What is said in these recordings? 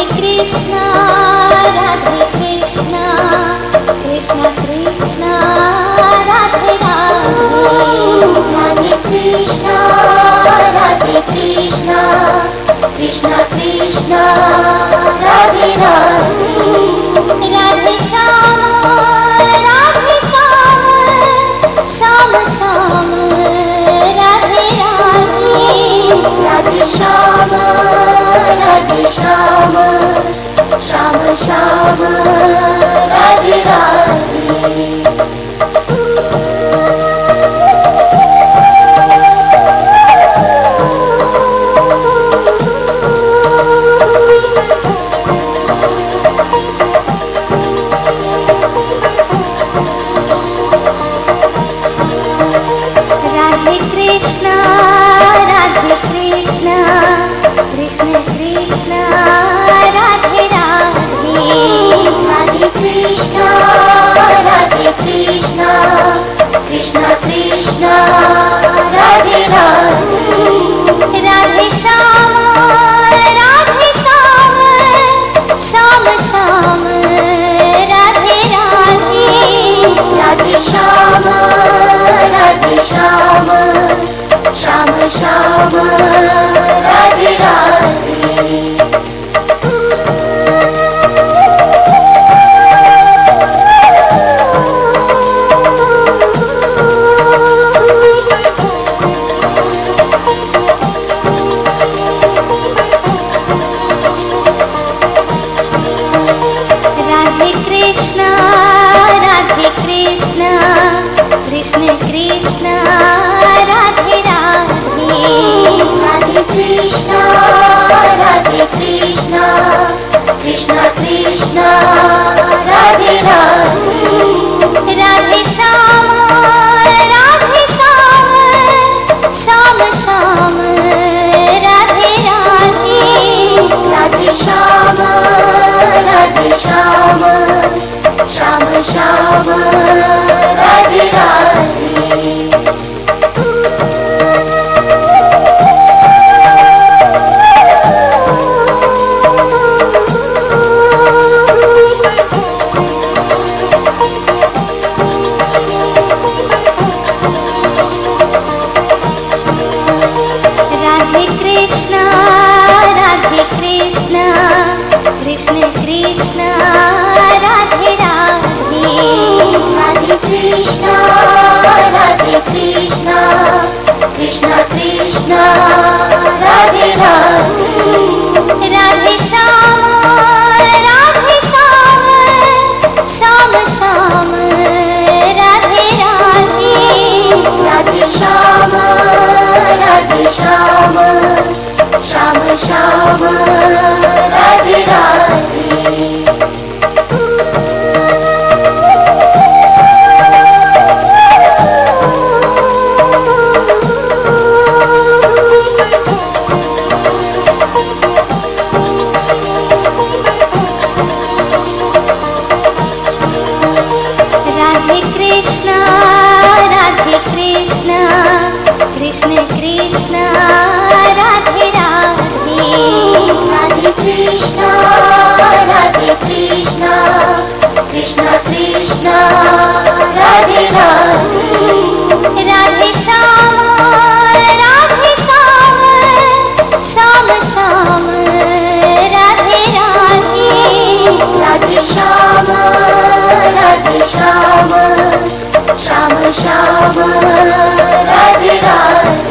Krishna Radhe Krishna Krishna Krishna Radhe Radhe Radhe Krishna Krishna Krishna Radhe Radhe Radhe Shyam Shyam Shyam Radhe Radhe Radhe Shyam Shyam Shyam Radhe Radhe Krishna Krishna Radhe Radhe Radhe Krishna Krishna Krishna Radhe Radhe Radhe Shyam Shyam Shyam Radhe Radhe Radhe Shyam Shyam Shyam Radhe Radhe Krishna Krishna Radhe Radhe Radhe Krishna Krishna Krishna Radhe Radhe Radhe Shyam Shyam Shyam Radhe Radhe Radhe Shyam Shyam Shyam Radhe Radhe Krishna Krishna Radhe Radhe Radhe Krishna Krishna Krishna Radhe Radhe Radhe Shyam Shyam Shyam Radhe Radhe Radhe Shyam Shyam Shyam Radhe Radhe Krishna Krishna Radhe Radhe Radhe Krishna Krishna Krishna Radhe Radhe Radhe Shyam Shyam Shyam Radhe Radhe Radhe Shyam Shyam Shyam Radhe Radhe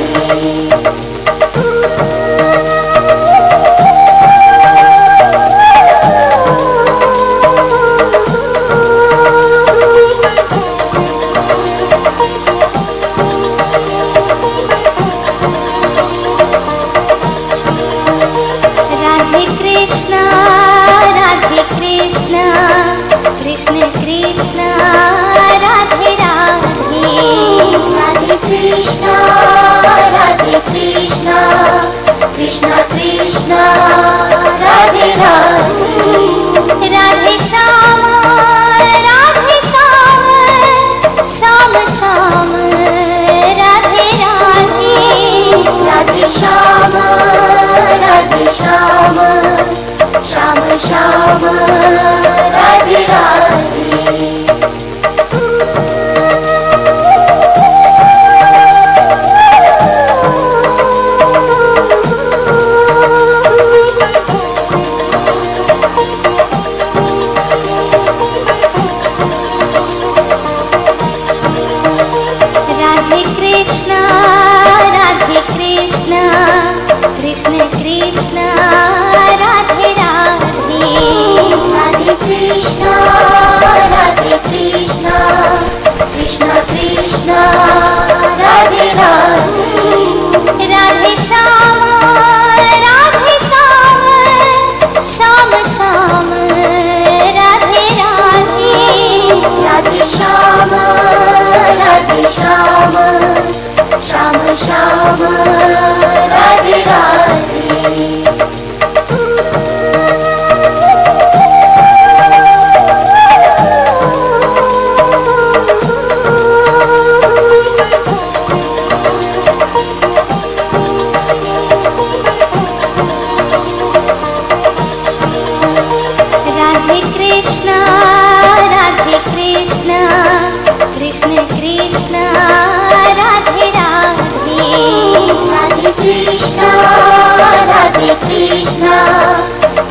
Krishna Krishna Radhe Radhe Radhe Shyam Radhe Radhe. Krishna Krishna Radhe Radhe. Radhe Krishna Radhe Krishna Krishna Krishna Radhe Radhe. Radhe Shyam Shyam Shyam Radhe Radhe. Radhe Shyam Shyam Shyam Radhe Radhe. Radhe Krishna Krishna Krishna Radhe Radhe. Radhe Krishna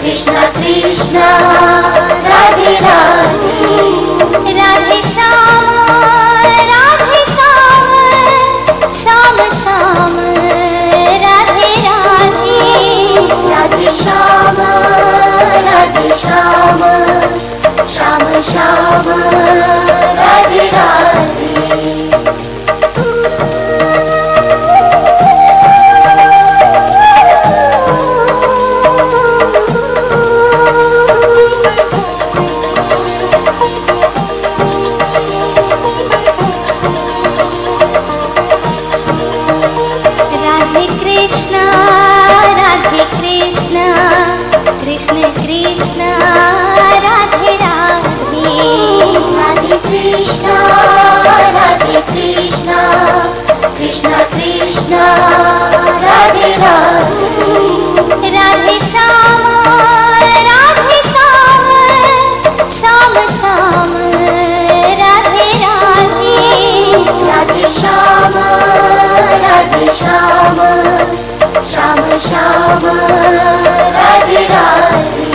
Krishna Krishna Radhe Radhe. Radhe Shyam Shyam Shyam Radhe Radhe. Radhe Shyam Shyam Shyam Radhe Radhe. Krishna Krishna Radhe Radhe. Radhe Krishna Krishna Krishna Radhe Radhe. Radhe Shyam Shyam Shyam Radhe Radhe. Radhe Shyam Shyam Shyam Radhe Radhe.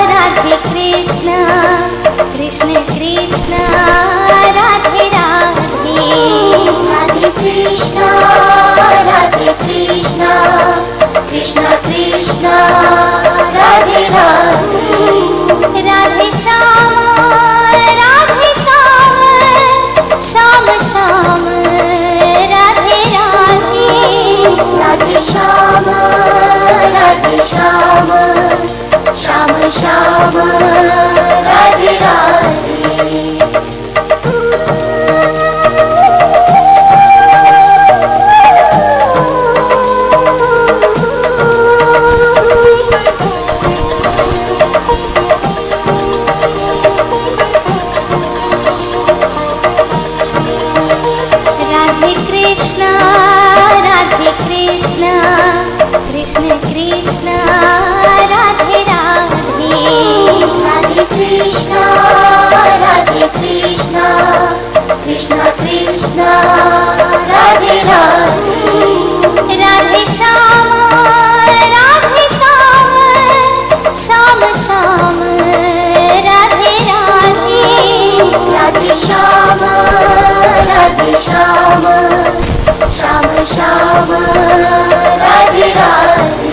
Radhe Krishna Krishna Krishna Radhe Radhe. Radhe Krishna Krishna Krishna Radhe Radhe. Radhe Shyam Shyam Shyam Radhe Radhe. Radhe Shyam Shyam Shyam Radhe Radhe. Radhe Krishna Krishna Krishna Radhe Radhe. Radhe Krishna Krishna Krishna Radhe Radhe. Radhe Shyam Shyam Shyam Radhe Radhe. Radhe Shyam Shyam Shyam Radhe Radhe.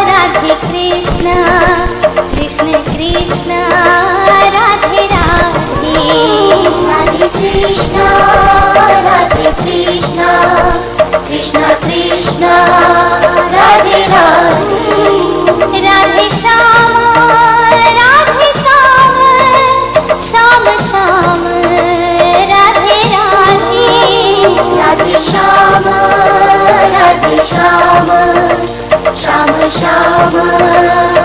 Radhe Krishna Krishna Krishna Radhe Radhe. Radhe Shyam Radhe Shyam, Shyam Shyam Radhe Radhe. Radhe Shyam Radhe Shyam, Shyam Shyam